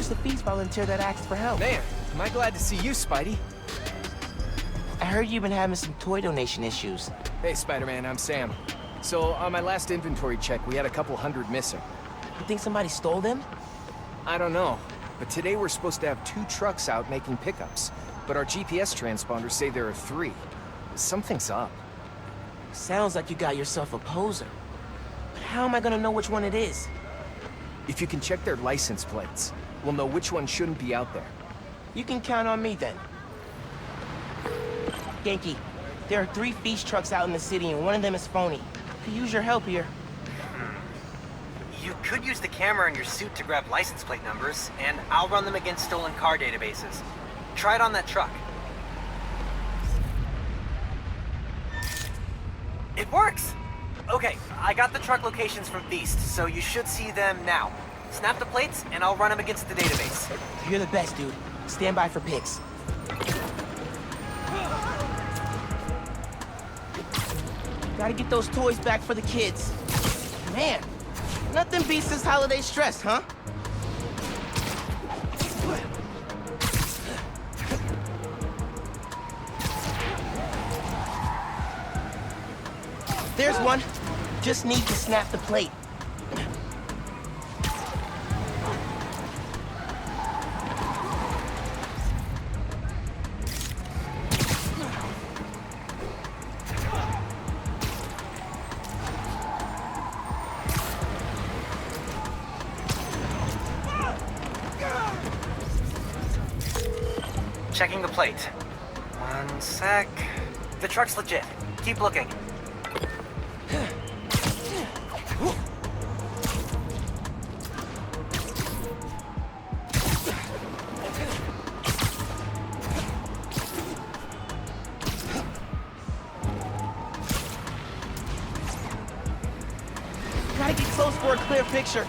was the Feast volunteer that asked for help? Man, am I glad to see you, Spidey. I heard you've been having some toy donation issues. Hey, Spider-Man, I'm Sam. So, on my last inventory check, we had a couple hundred missing. You think somebody stole them? I don't know, but today we're supposed to have 2 trucks out making pickups. But our GPS transponders say there are 3. Something's up. Sounds like you got yourself a poser. But how am I gonna know which one it is? If you can check their license plates, we'll know which one shouldn't be out there. You can count on me then. Genki, there are 3 Feast trucks out in the city and one of them is phony. Could use your help here. You could use the camera in your suit to grab license plate numbers, and I'll run them against stolen car databases. Try it on that truck. It works! Okay, I got the truck locations from Feast, so you should see them now. Snap the plates, and I'll run them against the database. You're the best, dude. Stand by for pics. Gotta get those toys back for the kids. Man, nothing beats this holiday stress, huh? There's one. Just need to snap the plate. Checking the plate. One sec. The truck's legit. Keep looking. Gotta get close for a clear picture.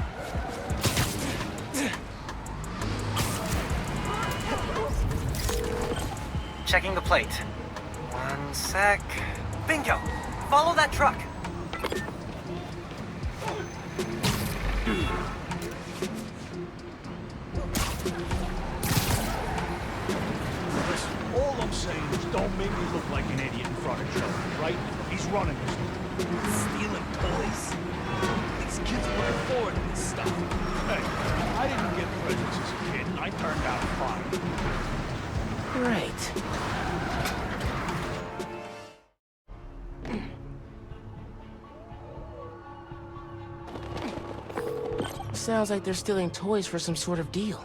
Checking the plate. One sec. Bingo! Follow that truck! All I'm saying is don't make me look like an idiot in front of Joe, right? He's running this thing. Stealing toys? These kids were looking forward to this stuff. Hey, I didn't get presents as a kid, and I turned out fine. Right. Sounds like they're stealing toys for some sort of deal.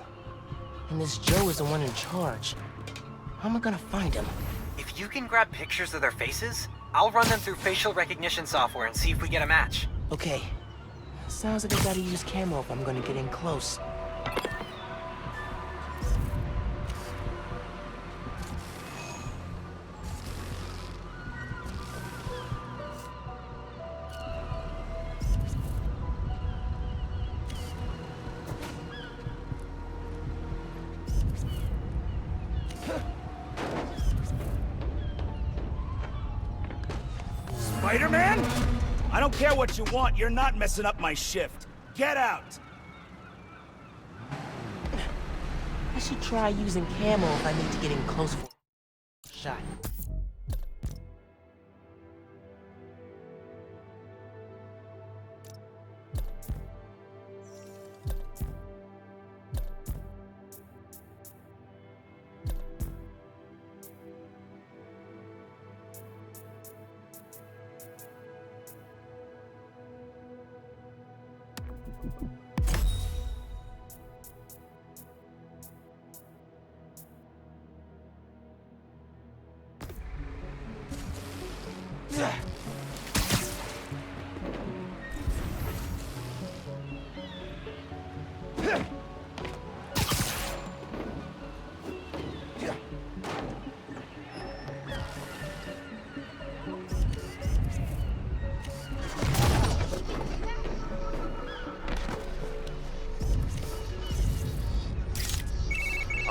And this Joe is the one in charge. How am I gonna find him? If you can grab pictures of their faces, I'll run them through facial recognition software and see if we get a match. Okay. Sounds like I gotta use camo if I'm gonna get in close. Spider-Man? I don't care what you want, you're not messing up my shift. Get out! I should try using camo if I need to get in close for a shot.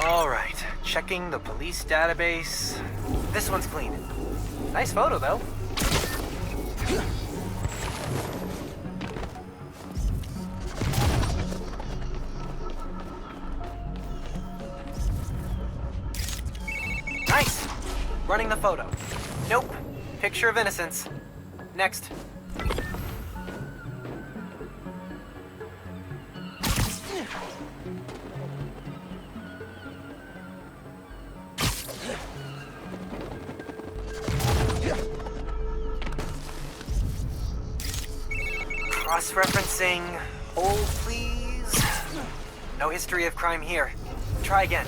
Alright, checking the police database. This one's clean. Nice photo, though. Running the photo. Nope. Picture of innocence. Next. Cross-referencing. Hold, please. No history of crime here. Try again.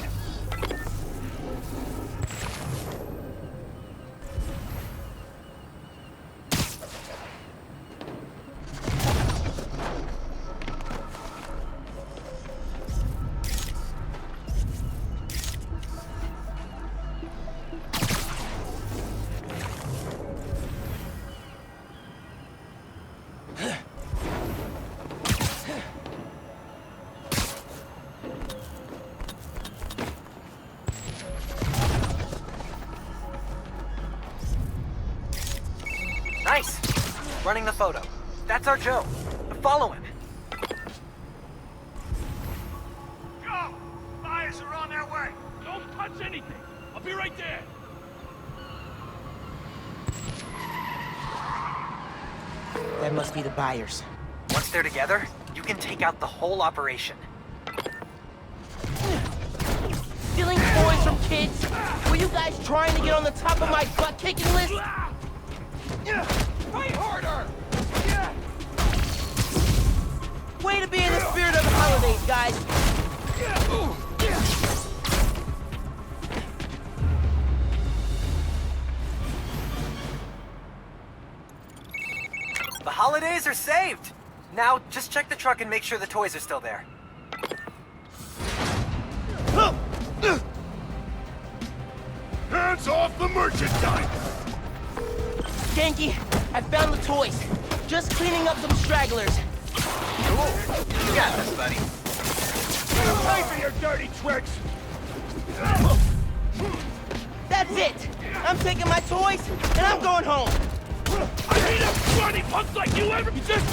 Nice! Running the photo. That's our Joe. Follow him. Go! Buyers are on their way. Don't touch anything. I'll be right there. That must be the buyers. Once they're together, you can take out the whole operation. Stealing toys from kids? Were you guys trying to get on the top of my butt-kicking list? Fight harder! Way to be in the spirit of the holidays, guys. The holidays are saved! Now, just check the truck and make sure the toys are still there. Hands off the merchandise! Ganke, I found the toys. Just cleaning up some stragglers. Cool. You got this, buddy. Pay for your dirty tricks! That's it. I'm taking my toys, and I'm going home. I need a bloody punk like you ever... You just...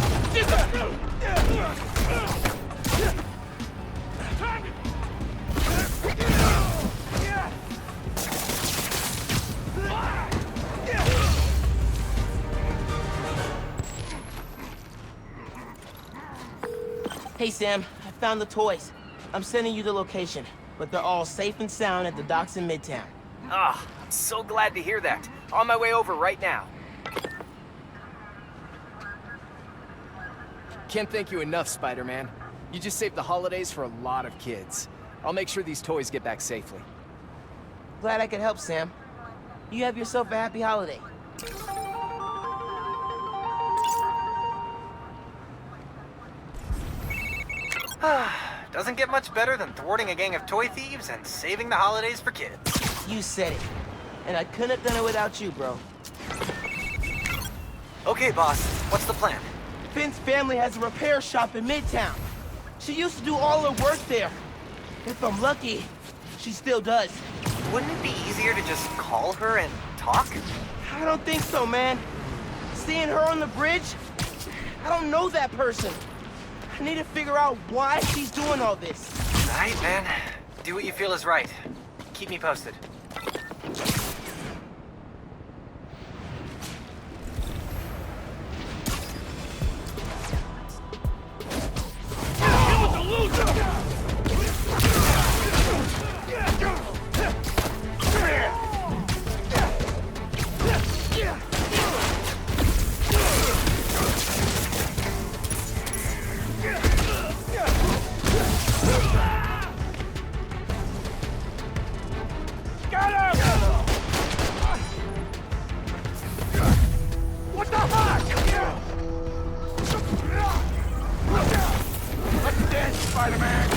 Hey, Sam, I found the toys. I'm sending you the location, but they're all safe and sound at the docks in Midtown. Ah, I'm so glad to hear that. On my way over right now. Can't thank you enough, Spider-Man. You just saved the holidays for a lot of kids. I'll make sure these toys get back safely. Glad I could help, Sam. You have yourself a happy holiday. Doesn't get much better than thwarting a gang of toy thieves and saving the holidays for kids. You said it. And I couldn't have done it without you, bro. Okay, boss. What's the plan? Finn's family has a repair shop in Midtown. She used to do all her work there. If I'm lucky, she still does. Wouldn't it be easier to just call her and talk? I don't think so, man. Seeing her on the bridge? I don't know that person. I need to figure out why she's doing all this. All right, man. Do what you feel is right. Keep me posted. He was a loser! What the heck? Let's dance, Spider-Man!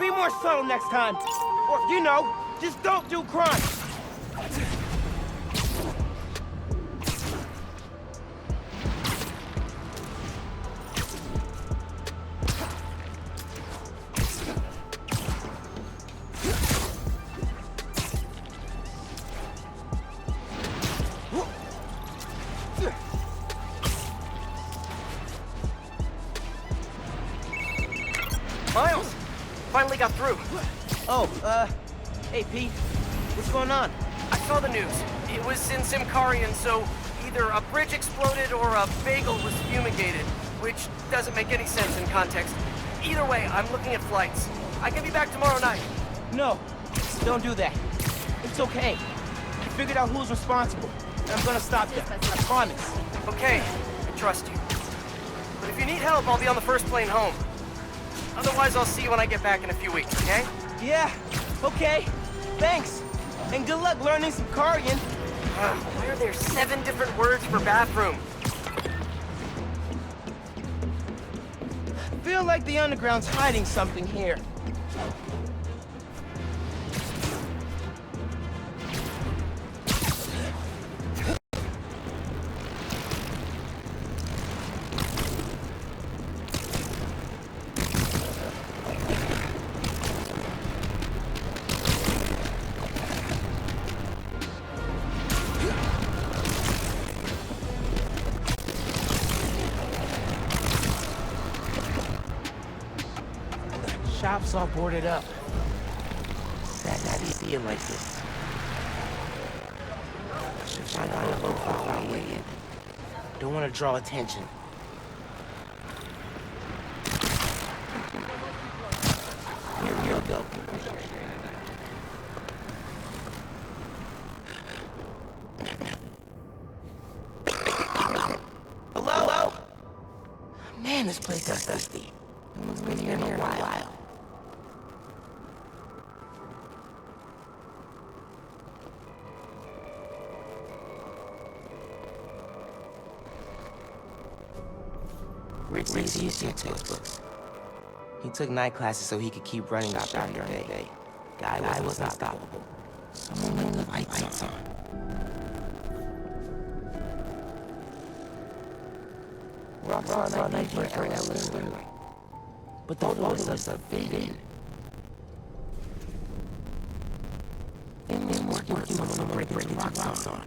Be more subtle next time. Or, you know, just don't do crime. Miles! Finally got through. Oh, hey, Pete. What's going on? I saw the news. It was in Symkarian, so either a bridge exploded or a bagel was fumigated, which doesn't make any sense in context. Either way, I'm looking at flights. I can be back tomorrow night. No, don't do that. It's okay. I figured out who's responsible, and I'm gonna stop them. I promise. Okay, I trust you. But if you need help, I'll be on the first plane home. Otherwise, I'll see you when I get back in a few weeks, okay? Yeah, okay. Thanks. And good luck learning some Karian. Why are there 7 different words for bathroom? Feel like the underground's hiding something here. Shop's all boarded up. Sad not to see it like this. Should find out a low-profile way in. Don't want to draw attention. Here we go. Hello? Man, this place is dusty. No one's been here in a while. Riggs used your textbooks. He took night classes so he could keep running out during the day. Guy was unstoppable. Someone when the lights on. We're all night for Ellis. But the walls are fading. And then working on some breaking rocks on.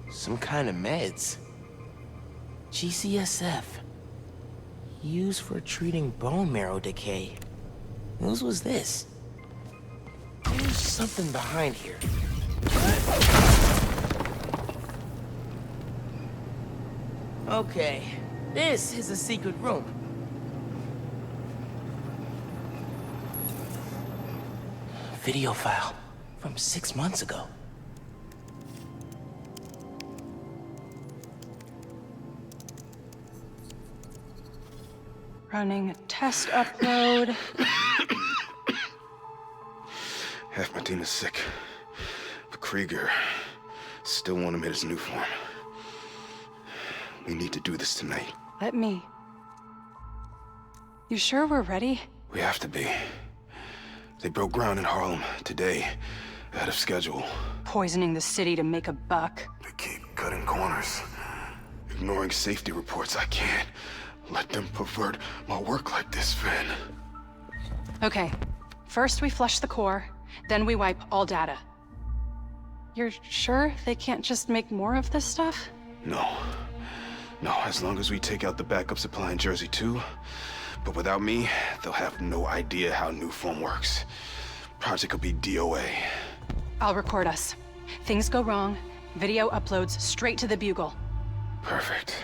Some kind of meds. GCSF. Used for treating bone marrow decay. Whose was this? There's something behind here. Okay, this is a secret room. Video file from 6 months ago. Running a test upload. Half my team is sick. But Krieger still want him in his new form. We need to do this tonight. Let me. You sure we're ready? We have to be. They broke ground in Harlem today, ahead of schedule. Poisoning the city to make a buck. They keep cutting corners, ignoring safety reports. I can't let them pervert my work like this, Finn. Okay, first we flush the core, then we wipe all data. You're sure they can't just make more of this stuff? No, as long as we take out the backup supply in Jersey too. But without me, they'll have no idea how Nuform works. Project will be DOA. I'll record us. Things go wrong, video uploads straight to the Bugle. Perfect.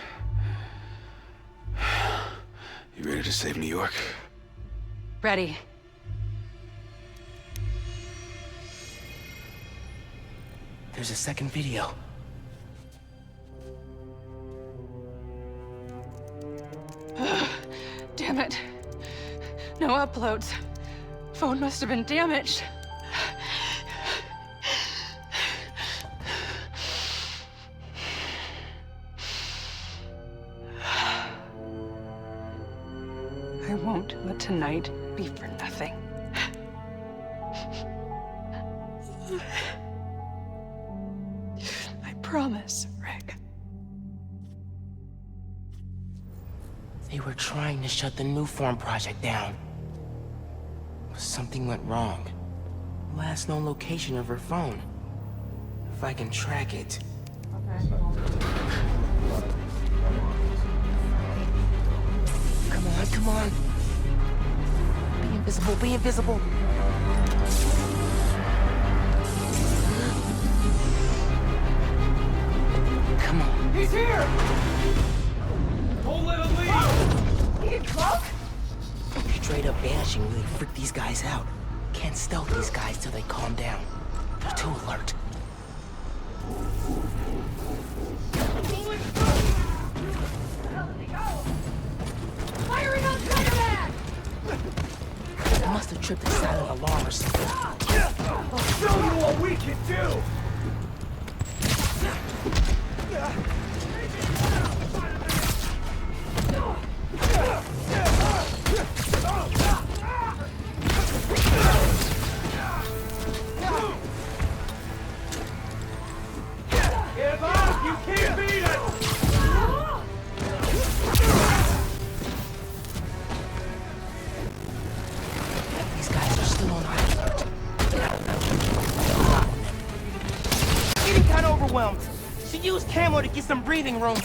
You ready to save New York? Ready. There's a second video. Damn it. No uploads. Phone must have been damaged. I won't let tonight be for nothing. I promise, Rick. They were trying to shut the Nuform project down. Something went wrong. Last known location of her phone. If I can track it. Come on, come on. Be invisible, be invisible. Come on. He's here! Don't let him leave! He drunk? Straight up vanishing really freak these guys out. Can't stealth these guys till they calm down. They're too alert. Firing on Spider-Man! They must have tripped a silent alarm or something. I'll show you what we can do! Give up! You can't beat it! These guys are still on high alert. Getting kind of overwhelmed. Should use camo to get some breathing room.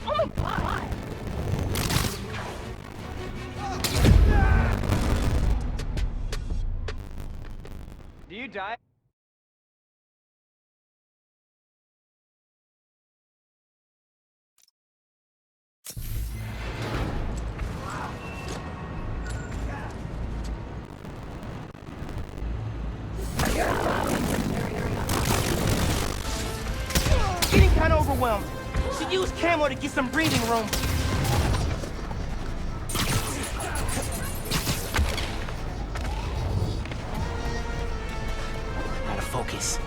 Oh my god! Do you die? Getting kind of overwhelmed. Should use camo to get some breathing room. Gotta focus.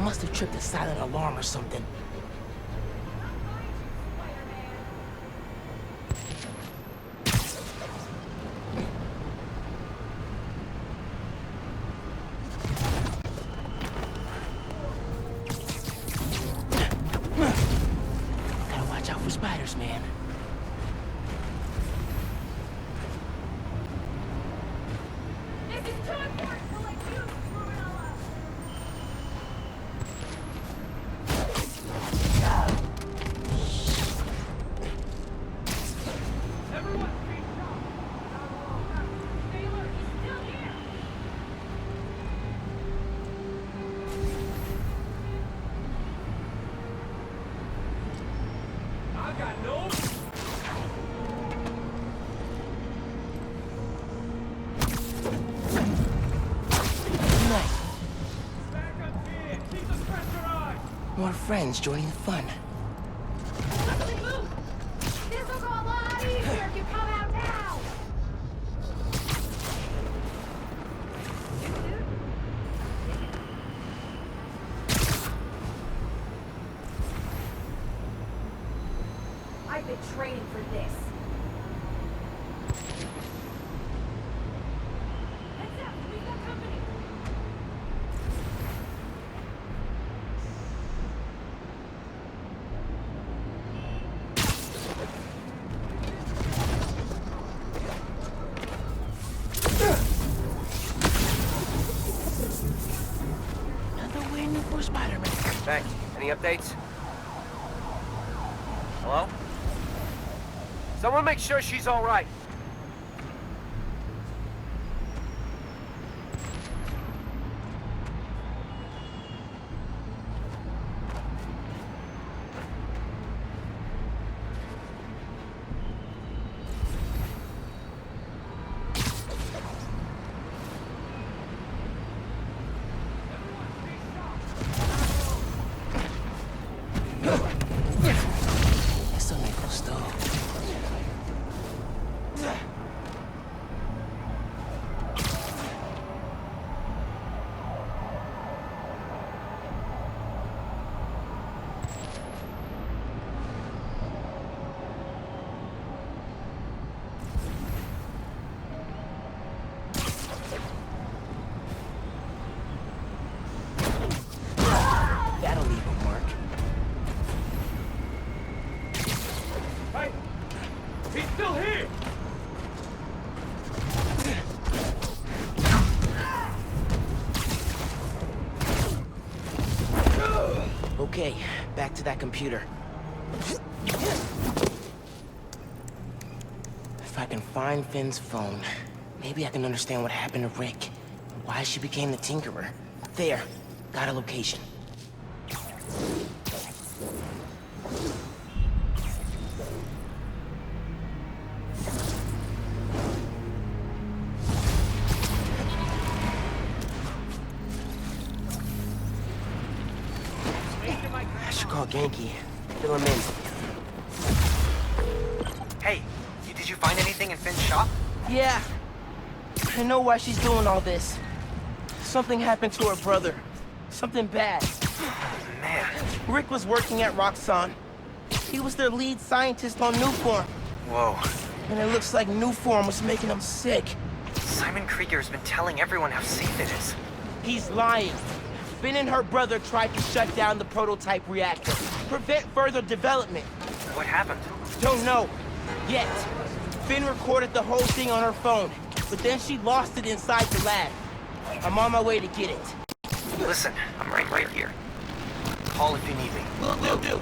Must have tripped a silent alarm or something. Gotta watch out for spiders, man. This is too important to let you screw it all up! Everyone's being shot! Stay alert, he's still here! I got no... Nice. Back up here! Keep the pressure on! More friends joining the fun. Leslie, move! This'll go a lot easier if you come out now! I've been training for this. Heads up, we've got company. Another win for Spider-Man. Thanks. Any updates? Hello? Someone make sure she's all right. Eso me costó. Okay, back to that computer. If I can find Finn's phone, maybe I can understand what happened to Rick. And why she became the Tinkerer. There, got a location. I should call Genki. Fill him in. Hey, did you find anything in Finn's shop? Yeah. I know why she's doing all this. Something happened to her brother. Something bad. Man, Rick was working at Roxxon. He was their lead scientist on Nuform. whoa. And it looks like Nuform was making him sick. Simon Krieger's been telling everyone how safe it is. He's lying. Finn and her brother tried to shut down the prototype reactor. Prevent further development. What happened? Don't know. Yet. Finn recorded the whole thing on her phone. But then she lost it inside the lab. I'm on my way to get it. Listen, I'm right here. Call if you need me. Will do.